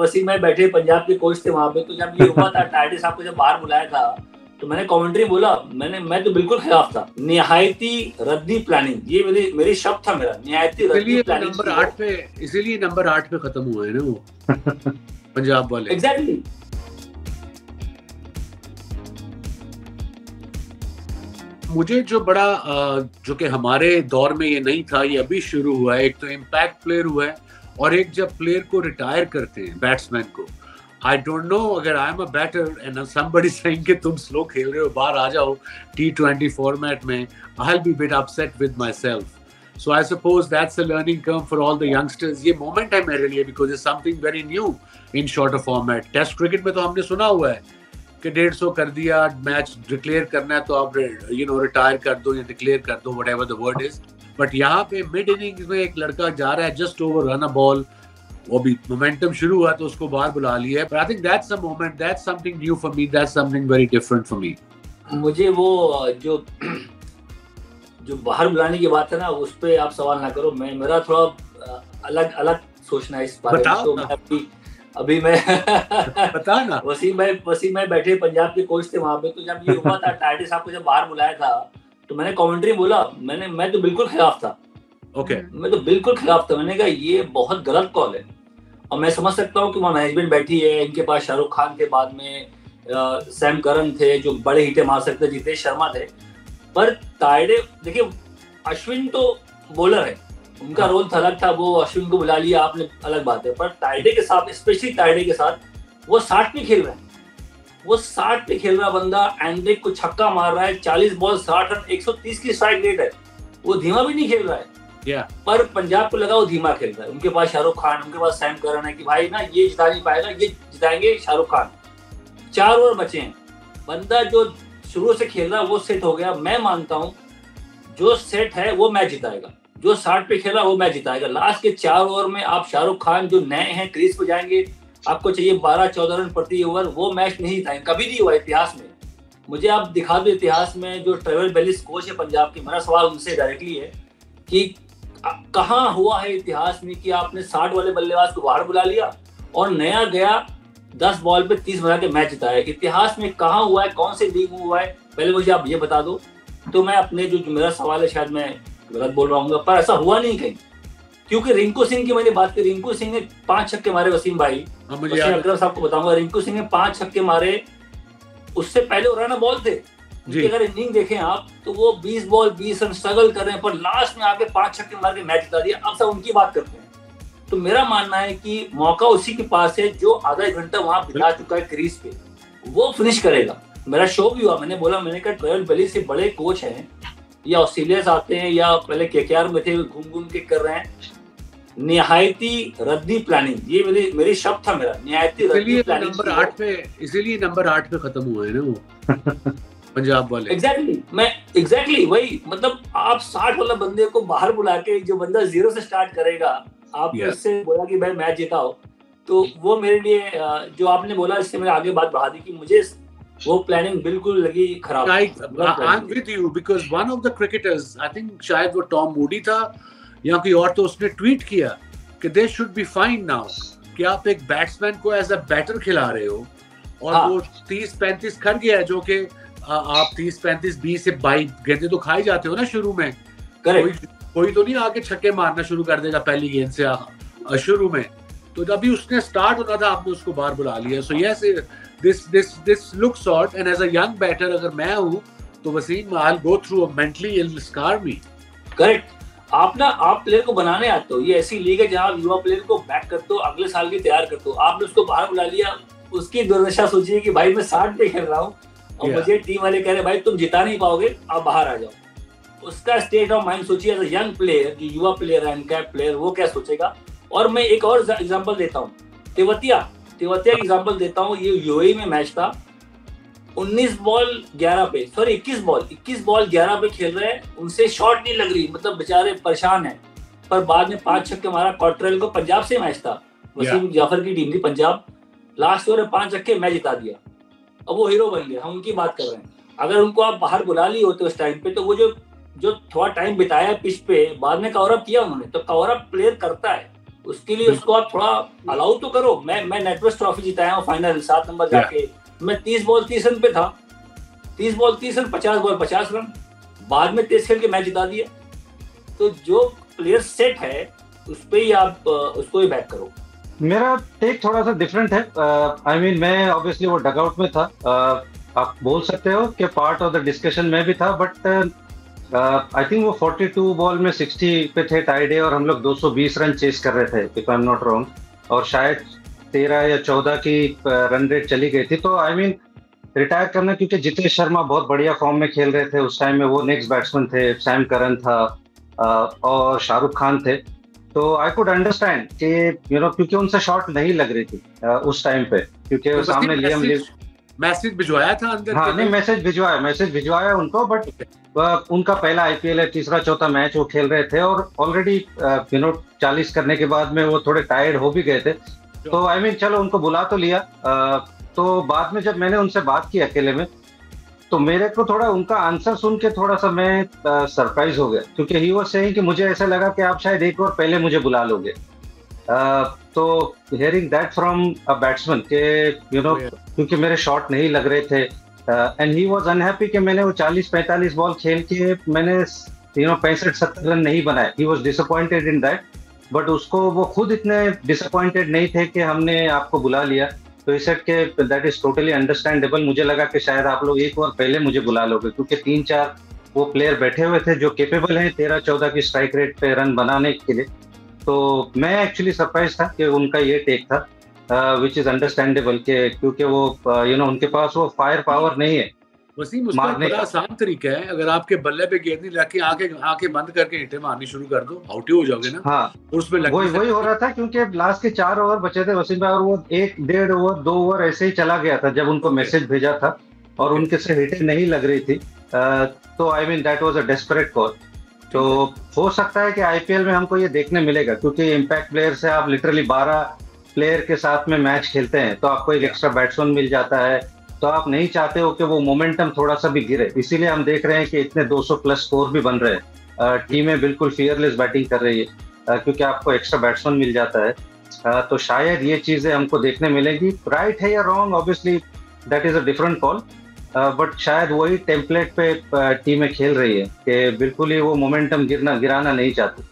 वसीम भाई बैठे पंजाब के कोच थे वहां पे, तो जब ये हुआ था टाइडे साहब को जब बाहर बुलाया था, तो मैंने कमेंट्री बोला, मैं तो बिल्कुल खिलाफ था। निहायती रद्दी प्लानिंग, ये मेरी शब्द था मेरा, निहायती रद्दी प्लानिंग। इसीलिए नंबर 8 पे खत्म हुआ है ना वो पंजाब वाले। एग्जैक्टली। मुझे जो बड़ा जो कि हमारे दौर में ये नहीं था, ये अभी शुरू हुआ है। एक तो इम्पैक्ट प्लेयर हुआ है, और एक जब प्लेयर को रिटायर करते हैं बैट्समैन को, आई डोंट नो, अगर I am a batter and somebody saying कि तुम स्लो खेल रहे हो, बाहर आ जाओ T20 फॉर्मेट में, I will be bit upset with my self. So I suppose that's a learning curve for all the youngsters. ये moment है मेरे लिए, because it's something very new in shorter format. Test cricket में तो हमने सुना हुआ है कि 150 कर दिया, मैच डिक्लेयर करना है तो आप रिटायर कर दो या डिक्लेयर कर दो, whatever the word is. But यहाँ पे मिड इनिंग्स में एक लड़का जा रहा है just over run a ball, वो भी मोमेंटम शुरू हुआ तो उसको बाहर बुला लिया है। But I think that's a moment, that's something new for me, that's something very different for me. मुझे वो जो बाहर बुलाने की बात है ना, उस पे आप सवाल ना करो। मेरा थोड़ा अलग सोचना है इस बारे में। तो अभी मैं बता ना। वसीम भाई बैठे पंजाब के कोच थे वहां पे, तो जब ये हुआ था टाइडे साहब को जब बाहर बुलाया था, तो मैंने कमेंट्री बोला, मैं तो बिल्कुल खिलाफ था। मैं तो बिल्कुल खिलाफ था। मैंने कहा ये बहुत गलत कॉल है, और मैं समझ सकता हूँ कि वहाँ मैनेजमेंट बैठी है, इनके पास शाहरुख खान के बाद में सैम करन थे जो बड़े हिटे मार सकते, जितेश शर्मा थे। पर टाइडे, देखिए अश्विन तो बॉलर है, उनका रोल था अलग था, वो अश्विन को बुला लिया आपने, अलग बात है। पर टाइडे के साथ, स्पेशली टाइडे के साथ, वो 60 पे खेल रहा है। वो 60 पे खेल रहा बंदा एंड्रिक को छक्का मार रहा है, 40 बॉल 60 रन, 130 की स्ट्राइक रेट है। वो धीमा भी नहीं खेल रहा है। पर पंजाब को लगा वो धीमा खेल रहा है। उनके पास शाहरुख खान, उनके पास सैम करन है कि भाई ना ये जिता नहीं पाएगा, ये जिताएंगे शाहरुख खान। 4 ओवर बचे हैं, बंदा जो शुरू से खेल रहा है वो सेट हो गया। मैं मानता हूँ जो सेट है वो मैच जिताएगा, जो 60 पे खेला वो मैच जिताएगा। लास्ट के 4 ओवर में आप शाहरुख खान जो नए हैं क्रीज पे जाएंगे, आपको चाहिए 12-14 रन प्रति ओवर, वो मैच नहीं जिताएंगे, कभी नहीं हुआ इतिहास में। मुझे आप दिखा दो इतिहास में, जो ट्रेवल बेलिस कोच है पंजाब की, मेरा सवाल उनसे डायरेक्टली है कि कहाँ हुआ है इतिहास में कि आपने 60 वाले बल्लेबाज को बाहर बुला लिया और नया गया 10 बॉल पे 30 बना के मैच जिताया। इतिहास में कहाँ हुआ है, कौन से लीग में हुआ है, पहले मुझे आप ये बता दो। तो मैं अपने जो मेरा सवाल है, शायद मैं गलत बोल रहा हूँ, पर ऐसा हुआ नहीं कहीं। क्योंकि रिंकू सिंह की मैंने बात की, रिंकू सिंह ने 5 छक्के मारे। वसीम भाई, वसीम अकरम साहब को बताऊंगा, रिंकू सिंह ने 5 छक्के मारे। उससे पहले वो रन बॉल थे। अगर इनिंग देखें आप, तो वो 20 बॉल 20 रन स्ट्रगल कर रहे हैं, पर लास्ट में आके 5 छक्के मार के मैच जिता दिया। अब सब उनकी बात करते हैं। तो मेरा मानना है कि मौका उसी के पास है जो आधा एक घंटा वहां बिता चुका है क्रीज पे, वो फिनिश करेगा। मेरा शो भी हुआ, मैंने बोला, मैंने कहा ट्रेवल बेलिस से बड़े कोच हैं, या ऑस्ट्रेलिया से आते हैं या पहले KKR में थे, घूम घूम के कर रहे हैं। निहायती रद्दी प्लानिंग, ये मेरी शब्द था मेरा, निहायती रद्दी प्लानिंग। इसीलिए नंबर 8 पे खत्म हुआ है ना वो पंजाब वाले। एग्जैक्टली वही। मतलब आप 60 वाला बंदे को बाहर बुला के, जो बंदा 0 से स्टार्ट करेगा, आपने उससे बोला कि भाई मैच जिताओ, तो वो मेरे लिए जो आपने बोला, इससे मैंने आगे बात बढ़ा दी कि मुझे वो प्लानिंग बिल्कुल लगी खराब। I'm with you because one of the cricketers, I think शायद वो टॉम मूडी था या कोई और, तो उसने ट्वीट किया कि they should be fine now कि आप एक बैट्समैन को एज अ बैटर खिला रहे हो, और वो 30-35 खर गया है, जो कि आप 30-35 20 से 22 गेंदें तो खाई जाते हो ना शुरू में। कोई तो नहीं आके छक्के मारना शुरू कर देगा पहली गेंद से शुरू में। तो जब भी उसने स्टार्ट होना था, आपने उसको बाहर बुला लिया। So yes, this looks odd, and as a young batter अगर मैं हूँ तो Wasim, I'll go through a mentally it'll scar me. Correct. आप प्लेयर को बनाने आते हो, ये ऐसी लीग है जहाँ आप युवा प्लेयर को बैक करते हो, अगले साल के तैयार करते हो। आपने उसको बाहर बुला लिया, उसकी दुर्दशा सोचिए कि भाई मैं 60 पे खेल रहा हूँ और मुझे टीम वाले कह रहे भाई तुम जिता नहीं पाओगे, आप बाहर आ जाओ। उसका स्टेट ऑफ माइंड सोचिए, एज अ यंग प्लेयर, युवा प्लेयर है, अनकैप प्लेयर, वो क्या सोचेगा। और मैं एक और एग्जांपल देता हूँ, तेवतिया की एग्जांपल देता हूँ। ये यूएई में मैच था, 21 बॉल 11 पे खेल रहे हैं, उनसे शॉट नहीं लग रही, मतलब बेचारे परेशान हैं। पर बाद में 5 छक्के मारा कॉट्रेल को, पंजाब से मैच था, वसीम जाफर की टीम थी पंजाब, लास्ट ओवर में 5 छक्के मैच जिता दिया। अब वो हीरो बन गए, हम उनकी बात कर रहे हैं। अगर उनको आप बाहर बुला लिए होते उस टाइम पे, तो वो जो थोड़ा टाइम बिताया पिच पे, बाद में कवर अप किया उन्होंने। तो कवर अप प्लेयर करता है, उसके लिए उसको आप थोड़ा अलाउ तो करो। मैं नेटवर्क ट्रॉफी जिताया हूँ फाइनल 7 नंबर जाके, मैं 30 बॉल 30 रन पे था, 30 बॉल 30 रन, 50 बॉल 50 रन, बाद में टेस्ट खेल के मैच जिता दिया। तो जो प्लेयर सेट है उस पे ही आप उसको ही बैक करो। मेरा टेक थोड़ा सा डिफरेंट है। आई मीन मैं ऑब्वियसली वो डगआउट में था, आप बोल सकते हो कि पार्ट ऑफ द डिस्कशन में भी था, बट आई थिंक वो 42 बॉल में 60 पे थे टाइड, और हम लोग 220 रन चेस कर रहे थे if I am not wrong, और शायद 13 या 14 की रन रेट चली गई थी। तो आई मीन रिटायर करना, क्योंकि जितेश शर्मा बहुत बढ़िया फॉर्म में खेल रहे थे उस टाइम में, वो नेक्स्ट बैट्समैन थे, सैम करन था और शाहरुख खान थे। तो आई कुड अंडरस्टैंड कि क्योंकि उनसे शॉट नहीं लग रही थी उस टाइम पे, क्योंकि तो सामने लियम मैसेज भिजवाया था अंदर। हाँ नहीं, मैसेज भिजवाया उनको, बट उनका पहला आईपीएल है, तीसरा चौथा मैच वो खेल रहे थे, और ऑलरेडी 40 करने के बाद में वो थोड़े टायर्ड हो भी गए थे। तो आई मीन चलो उनको बुला तो लिया। तो बाद में जब मैंने उनसे बात की अकेले में, तो मेरे को थोड़ा उनका आंसर सुन के थोड़ा सा मैं सरप्राइज हो गया, क्योंकि ही वाज सेइंग कि मुझे ऐसा लगा कि आप शायद एक और पहले मुझे बुला लोगे। तो hearing that from a batsman के क्योंकि मेरे शॉट नहीं लग रहे थे, एंड ही वाज अनहैप्पी कि मैंने वो 40-45 बॉल खेल के मैंने 65-70 रन नहीं बनाए। He was disappointed in that, but उसको वो खुद इतने डिसअपॉइंटेड नहीं थे कि हमने आपको बुला लिया। तो इस सेट के दैट इज टोटली अंडरस्टैंडेबल। मुझे लगा कि शायद आप लोग एक और पहले मुझे बुला लोगे, क्योंकि 3-4 वो प्लेयर बैठे हुए थे जो केपेबल हैं 13-14 की स्ट्राइक रेट पे रन बनाने के लिए। तो मैं एक्चुअली सरप्राइज था कि उनका ये टेक था, विच इज अंडरस्टैंडेबल, क्योंकि वो उनके पास वो फायर पावर नहीं है। वसीम, उसका बड़ा आसान तरीका है, अगर आपके बल्ले पे गेंद नहीं लगी, आंखें बंद करके हिट्टे मारनी शुरू कर दो, आउट ही हो जाओगे ना। हाँ, उसमें वही हो रहा था, क्योंकि लास्ट के 4 ओवर बचे थे वसीम भाई, और वो 1-1.5 ओवर 2 ओवर ऐसे ही चला गया था जब उनको मैसेज भेजा था, और उनके से हिटें नहीं लग रही थी। तो I mean that was a desperate call. तो हो सकता है कि आईपीएल में हमको ये देखने मिलेगा, क्योंकि इम्पैक्ट प्लेयर से आप लिटरली 12 प्लेयर के साथ में मैच खेलते हैं, तो आपको एक एक्स्ट्रा बैट्समैन मिल जाता है, तो आप नहीं चाहते हो कि वो मोमेंटम थोड़ा सा भी गिरे। इसीलिए हम देख रहे हैं कि इतने 200 प्लस स्कोर भी बन रहे हैं, टीमें बिल्कुल फियरलेस बैटिंग कर रही है, क्योंकि आपको एक्स्ट्रा बैट्समैन मिल जाता है। तो शायद ये चीजें हमको देखने मिलेगी। राइट है या wrong, obviously that is a different call, but शायद वही टेम्पलेट पे टीमें खेल रही है कि बिल्कुल ही वो मोमेंटम गिराना नहीं चाहती।